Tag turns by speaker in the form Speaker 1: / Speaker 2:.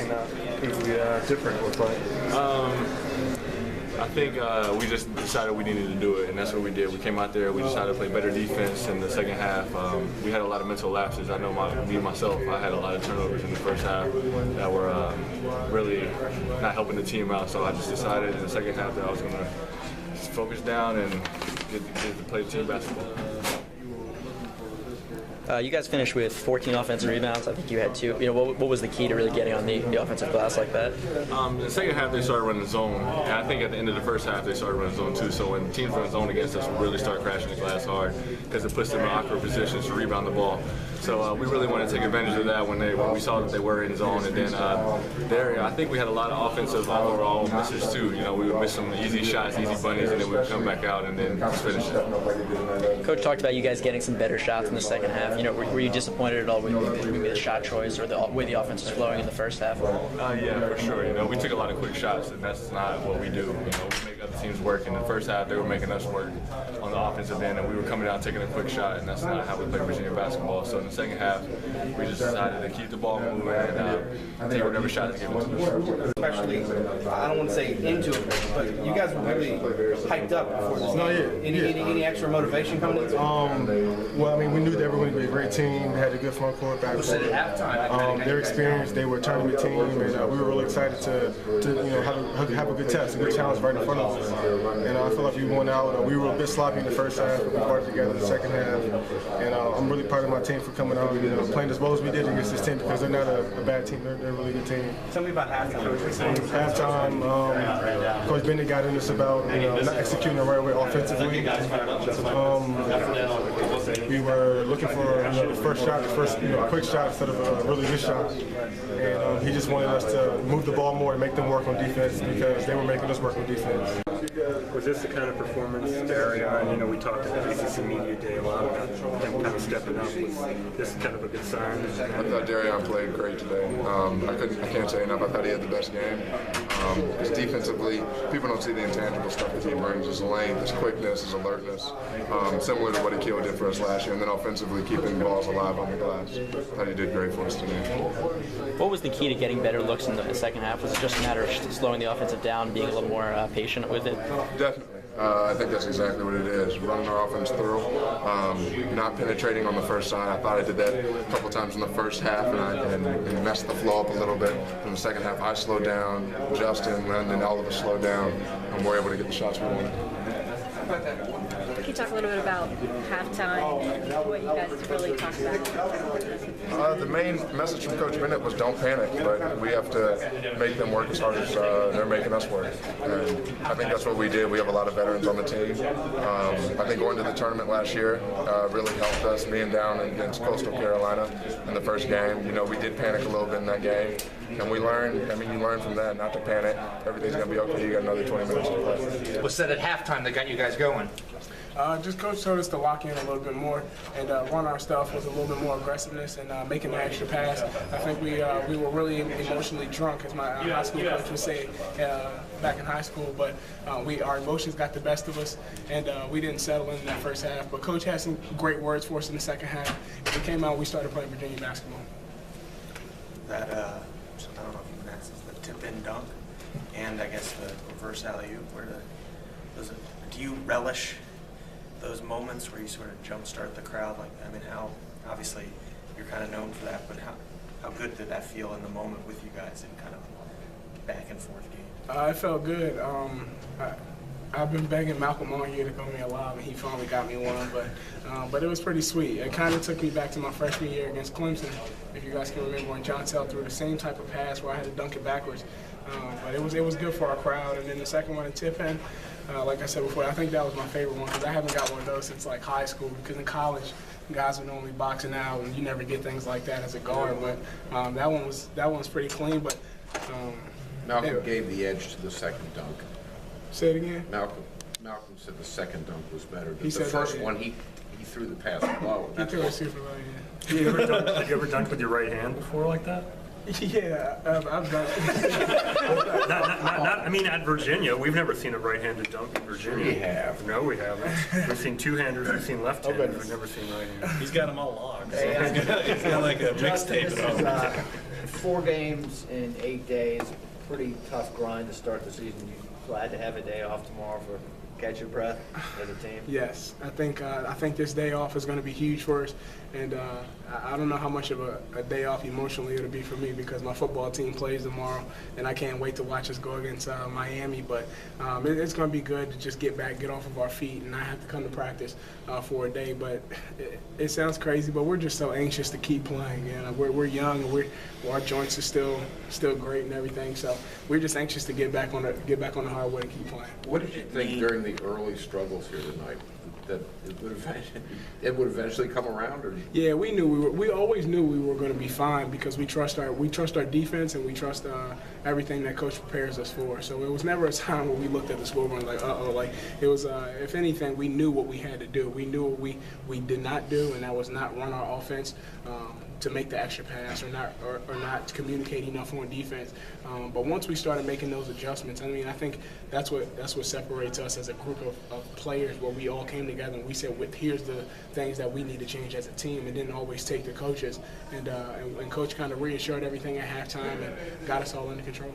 Speaker 1: anything that would be different with play?
Speaker 2: I think we just decided we needed to do it, and that's what we did. We came out there, we decided to play better defense in the second half. We had a lot of mental lapses. I know myself, I had a lot of turnovers in the first half that were really not helping the team out. So I just decided in the second half that I was going to focus down and get to play team basketball.
Speaker 3: You guys finished with 14 offensive rebounds. I think you had 2. What was the key to really getting on the offensive glass like that?
Speaker 2: In the second half, they started running zone. And I think at the end of the first half, they started running zone too. So when teams run zone against us, we really start crashing the glass hard because it puts them in awkward positions to rebound the ball. So we really wanted to take advantage of that when we saw that they were in zone. And then there, I think we had a lot of offensive overall misses too. We would miss some easy shots, easy bunnies, and then we would come back out and then just finish it.
Speaker 3: Coach talked about you guys getting some better shots in the second half. Were you disappointed at all with the shot choice or the way the offense was flowing in the first half?
Speaker 2: Yeah, for sure. We took a lot of quick shots, and that's not what we do. We make other teams work. In the first half, they were making us work on the offensive end, and we were coming out taking a quick shot, and that's not how we play Virginia basketball. So in the second half, we just decided to keep the ball moving and take whatever shot they give it to us.
Speaker 4: Especially, I don't want to say into it, but you guys were really hyped up before this game. Any extra motivation coming in?
Speaker 1: Well, we knew they were going to be a great team. They had a good front court, back court. Their experience, they were a tournament team, and we were really excited to have a good test, a good challenge right in front of us. And I feel like we won out. We were a bit sloppy in the first half, but we partnered together in the second half. And I'm really proud of my team for coming out and playing as well as we did against this team because they're not a bad team. They're a really good team.
Speaker 4: Tell me about halftime.
Speaker 1: Halftime, Coach Bennett got in us about not executing the right way offensively. We were looking for the first shot, a quick shot instead of a really good shot. And he just wanted us to move the ball more and make them work on defense because they were making us work on defense.
Speaker 5: Was this the kind of performance, Darion? We talked at the ACC Media Day a lot about him kind of stepping up. Was this kind of a good sign?
Speaker 6: I thought Darion played great today. I can't say enough. I thought he had the best game. Because defensively, people don't see the intangible stuff that he brings, his length, his quickness, his alertness, similar to what Akil did for us last year. And then offensively, keeping balls alive on the glass. I thought he did great for us today.
Speaker 3: What was the key to getting better looks in the second half? Was it just a matter of slowing the offensive down, being a little more patient with it?
Speaker 6: Definitely. I think that's exactly what it is. Running our offense through, not penetrating on the first side. I thought I did that a couple times in the first half and messed the flow up a little bit. In the second half, I slowed down, Justin, and then all of us slowed down, and we're able to get the shots we wanted.
Speaker 7: Can you talk a little bit about halftime and what you guys really talked about?
Speaker 6: The main message from Coach Bennett was don't panic, but we have to make them work as hard as they're making us work. And I think that's what we did. We have a lot of veterans on the team. I think going to the tournament last year really helped us, being down against Coastal Carolina in the first game. We did panic a little bit in that game. And we learned, you learn from that, not to panic. Everything's going to be okay. You got another 20 minutes to play.
Speaker 4: What's said at halftime that got you guys going?
Speaker 8: Just Coach told us to lock in a little bit more and run our stuff with a little bit more aggressiveness and making the extra pass. I think we were really emotionally drunk, as my high school coach would say back in high school, but our emotions got the best of us, and we didn't settle in that first half. But Coach had some great words for us in the second half. We came out, we started playing Virginia basketball.
Speaker 9: That, I don't know if you can access the tip-in dunk and I guess the reverse alley-oop. Do you relish those moments where you sort of jumpstart the crowd? How obviously you're kind of known for that, but how good did that feel in the moment with you guys in kind of back and forth game?
Speaker 8: It felt good. I've been begging Malcolm all year to go me a lob, and he finally got me one. But it was pretty sweet. It kind of took me back to my freshman year against Clemson, if you guys can remember, when John Tell threw the same type of pass where I had to dunk it backwards. But it was good for our crowd. And then the second one in tip-in, like I said before, I think that was my favorite one because I haven't got one of those since like high school. Because in college, guys are normally boxing out, and you never get things like that as a guard. But that one was pretty clean. But
Speaker 10: Malcolm gave the edge to the second dunk.
Speaker 8: Say it again.
Speaker 10: Malcolm said the second dunk was better. But
Speaker 8: He
Speaker 10: the
Speaker 8: said
Speaker 10: first
Speaker 8: that,
Speaker 10: one, he threw the pass low.
Speaker 8: He threw it super low, yeah.
Speaker 5: Have you ever dunked with your right hand before like that?
Speaker 8: Yeah, I've done it.
Speaker 5: At Virginia, we've never seen a right-handed dunk in Virginia.
Speaker 10: We have.
Speaker 5: No, we haven't. We've seen two-handers, we've seen left-handers, we've never seen right-handers.
Speaker 11: He's got them all logged. He's got like a mixtape. 4 games in 8 days, pretty tough grind to start the season. You glad to have a day off tomorrow for catch your breath as a team?
Speaker 8: Yes, I think this day off is going to be huge for us, and I don't know how much of a day off emotionally it'll be for me because my football team plays tomorrow, and I can't wait to watch us go against Miami. But it's going to be good to just get back, get off of our feet, and not have to come to practice for a day. But it sounds crazy, but we're just so anxious to keep playing. And we're young, and our joints are still great and everything. So we're just anxious to get back on the hardwood and keep playing.
Speaker 10: What did you think during the early struggles here tonight? That it would eventually come around? Or?
Speaker 8: Yeah, we always knew we were going to be fine because we trust our defense and we trust everything that coach prepares us for. So it was never a time where we looked at the scoreboard and like, like it was. If anything, we knew what we had to do. We knew what we did not do, and that was not run our offense to make the extra pass or not communicate enough on defense. But once we started making those adjustments, I mean, I think that's what separates us as a group of players, where we all came together and we said, here's the things that we need to change as a team. It didn't always take the coaches, and Coach kind of reassured everything at halftime and got us all under control.